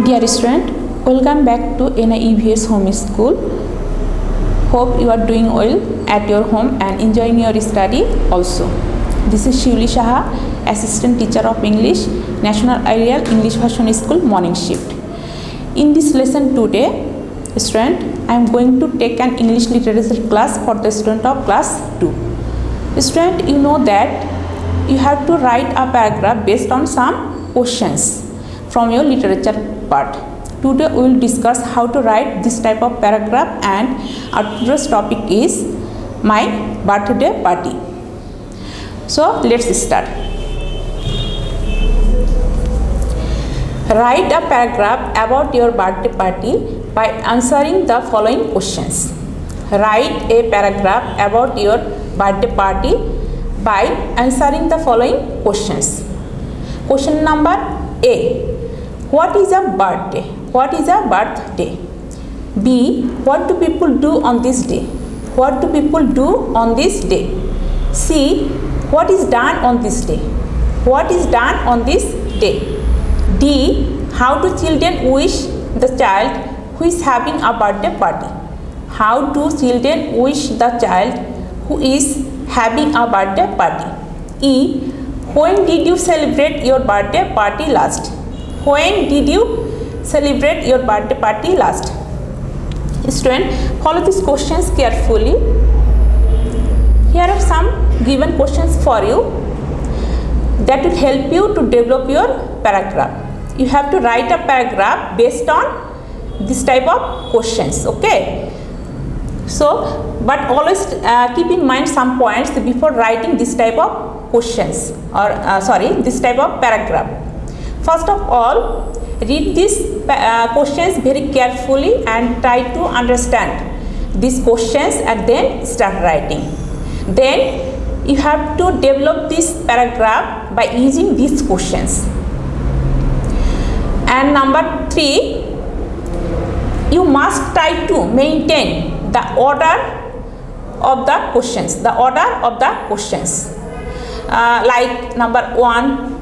Dear student, welcome back to NIEVS Home School. Hope you are doing well at your home and enjoying your study also. This is Shivli Shaha, Assistant Teacher of English, National Aerial English Version School Morning Shift. In this lesson today, student, I am going to take an English literature class for the student of class 2. Student, you know that you have to write a paragraph based on some questions from your literature part. Today we will discuss how to write this type of paragraph, and our today's topic is my birthday party. So let's start. Write a paragraph about your birthday party by answering the following questions. Write a paragraph about your birthday party by answering the following questions. Question number A. What is a birthday? What is a birthday? B. What do people do on this day? What do people do on this day? C. What is done on this day? What is done on this day? D. How do children wish the child who is having a birthday party? How do children wish the child who is having a birthday party? E. When did you celebrate your birthday party last? When did you celebrate your birthday party last? Student, follow these questions carefully. Here are some given questions for you that will help you to develop your paragraph. You have to write a paragraph based on this type of questions, okay? So, but always keep in mind some points before writing this type of questions or this type of paragraph. First of all, read these questions very carefully and try to understand these questions and then start writing. Then you have to develop this paragraph by using these questions. And number 3, you must try to maintain the order of the questions. The order of the questions, like number 1.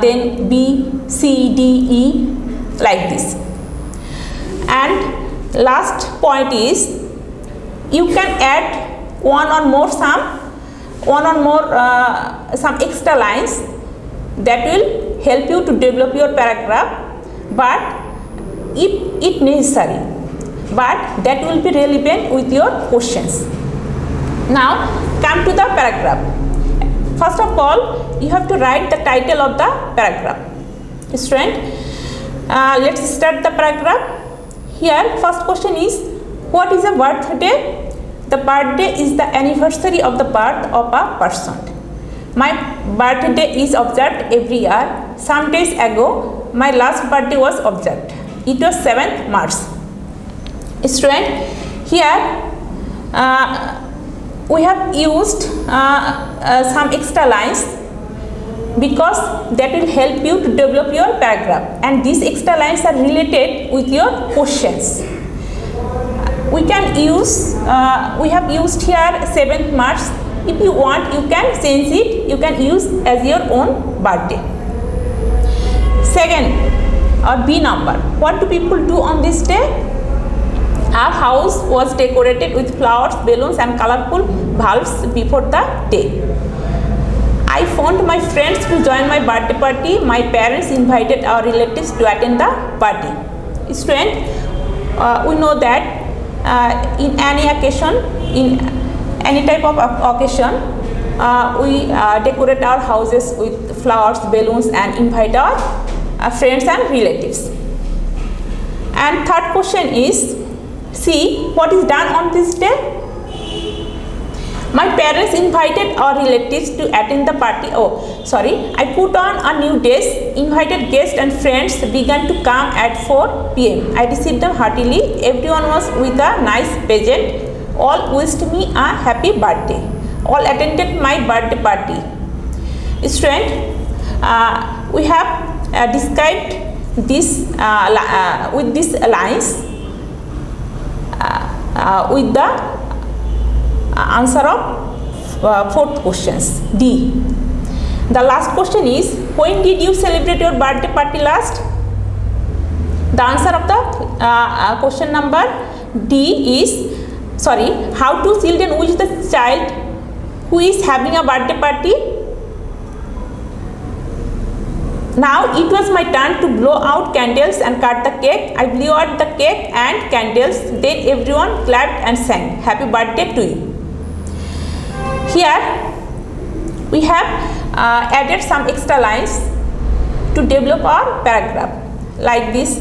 Then B, C, D, E, like this. And last point is you can add some extra lines that will help you to develop your paragraph, but if it necessary, but that will be relevant with your questions. Now come to the paragraph. First of all, you have to write the title of the paragraph. Student, let's start the paragraph. Here, first question is, what is a birthday? The birthday is the anniversary of the birth of a person. My birthday is observed every year. Some days ago, my last birthday was observed. It was 7th March. Student, here we have used some extra lines because that will help you to develop your paragraph, and these extra lines are related with your questions. We have used here 7th March. If you want, you can change it, you can use as your own birthday. Second, B number, what do people do on this day? Our house was decorated with flowers, balloons and colorful bulbs before the day. I phoned my friends to join my birthday party. My parents invited our relatives to attend the party. Student, we know that in any occasion, in any type of occasion, we decorate our houses with flowers, balloons and invite our friends and relatives. And third question is, C. What is done on this day? My parents invited our relatives to attend the party. I put on a new dress, invited guests and friends began to come at 4 p.m. I received them heartily. Everyone was with a nice present. All wished me a happy birthday. All attended my birthday party. Student, we have described this with these lines with the answer of fourth questions, D. The last question is, when did you celebrate your birthday party last? The answer of the question number D is, how two children wish the child who is having a birthday party. Now it was my turn to blow out candles and cut the cake. I blew out the cake and candles. Then everyone clapped and sang, "Happy birthday to you." Here we have added some extra lines to develop our paragraph. Like this,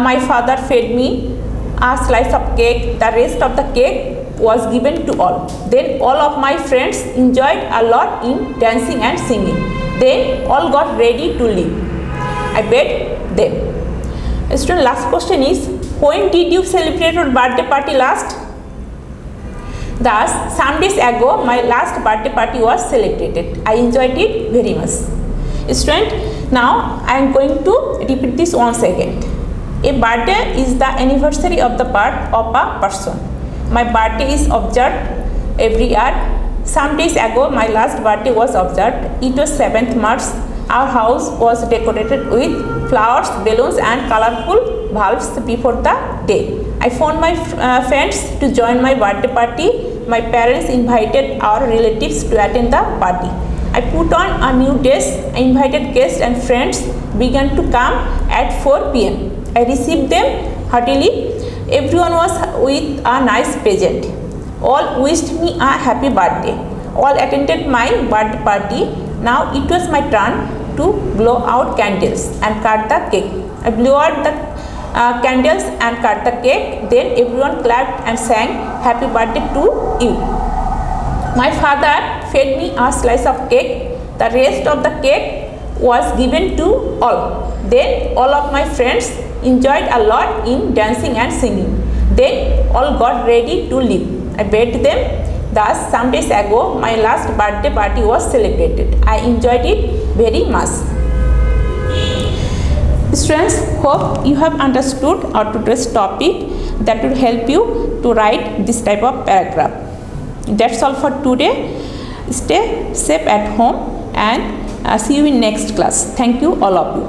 my father fed me a slice of cake. The rest of the cake was given to all. Then all of my friends enjoyed a lot in dancing and singing. Then all got ready to leave. I begged them. Student, last question is, when did you celebrate your birthday party last? Thus, some days ago, my last birthday party was celebrated. I enjoyed it very much. Student, now I am going to repeat this once again. A birthday is the anniversary of the birth of a person. My birthday is observed every year. Some days ago, my last birthday was observed. It was 7th March. Our house was decorated with flowers, balloons and colorful bulbs before the day. I found my friends to join my birthday party. My parents invited our relatives to attend the party. I put on a new dress. I invited guests and friends began to come at 4 p.m. I received them heartily. Everyone was with a nice present. All wished me a happy birthday. All attended my birthday party. Now it was my turn to blow out candles and cut the cake. I blew out the candles and cut the cake. Then everyone clapped and sang, "Happy birthday to you." My father fed me a slice of cake. The rest of the cake was given to all. Then all of my friends enjoyed a lot in dancing and singing. Then all got ready to leave. I begged them. Thus, some days ago, my last birthday party was celebrated. I enjoyed it very much. Students, hope you have understood our today's topic that will help you to write this type of paragraph. That's all for today. Stay safe at home and see you in next class. Thank you all of you.